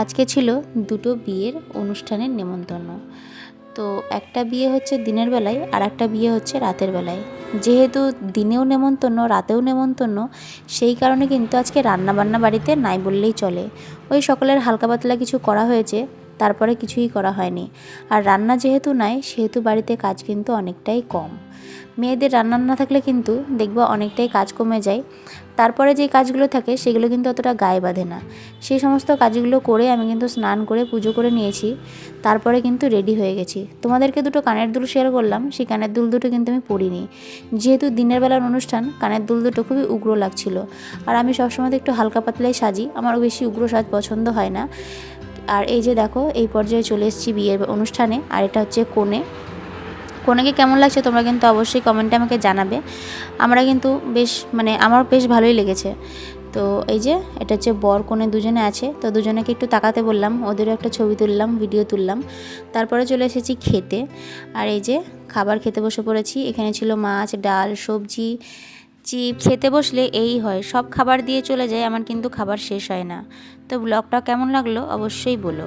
আজকে ছিল দুটো বিয়ের অনুষ্ঠানের নেমন্তন্ন। তো একটা বিয়ে হচ্ছে দিনের বেলায় আর একটা বিয়ে হচ্ছে রাতের বেলায়। যেহেতু দিনেও নেমন্তন্ন রাতেও নেমন্তন্ন, সেই কারণে কিন্তু আজকে রান্নাবান্না বাড়িতে নাই বললেই চলে। ওই সকালের হালকা পাতলা কিছু করা হয়েছে, তারপরে কিছুই করা হয়নি। আর রান্না যেহেতু নাই সেহেতু বাড়িতে কাজ কিন্তু অনেকটাই কম। মেয়েদের রান্না না থাকলে কিন্তু দেখবা অনেকটাই কাজ কমে যায়। তারপরে যে কাজগুলো থাকে সেগুলো কিন্তু অতটা গায়ে বাঁধে না। সেই সমস্ত কাজগুলো করে আমি কিন্তু স্নান করে পুজো করে নিয়েছি। তারপরে কিন্তু রেডি হয়ে গেছি। তোমাদেরকে দুটো কানের দুল শেয়ার করলাম, সেই কানের দুল দুটো কিন্তু আমি পরিনি। যেহেতু দিনের বেলার অনুষ্ঠান, কানের দুল দুটো খুবই উগ্র লাগছিল। আর আমি সবসময় তো একটু হালকা পাতলাই সাজি, আমার বেশি উগ্র সাজ পছন্দ হয় না। আর এই যে দেখো, এই পর্যায়ে চলে এসেছি বিয়ের অনুষ্ঠানে। আর এটা হচ্ছে কনে। কনেকে কেমন লাগছে তোমরা কিন্তু অবশ্যই কমেন্টে আমাকে জানাবে। আমরা কিন্তু বেশ আমার বেশ ভালোই লেগেছে। তো এই যে এটা হচ্ছে বর কনে দুজনে আছে, তো দুজনেকে একটু তাকাতে বললাম, ওদেরও একটা ছবি তুললাম, ভিডিও তুললাম। তারপরে চলে এসেছি খেতে। আর এই যে খাবার খেতে বসে পড়েছি। এখানে ছিল মাছ, ডাল, সবজি, চিপস। খেতে বসলে এই হয়, সব খাবার দিয়ে চলে যায়, আমার কিন্তু খাবার শেষ হয় না। তো ব্লগটা কেমন লাগলো অবশ্যই বলো।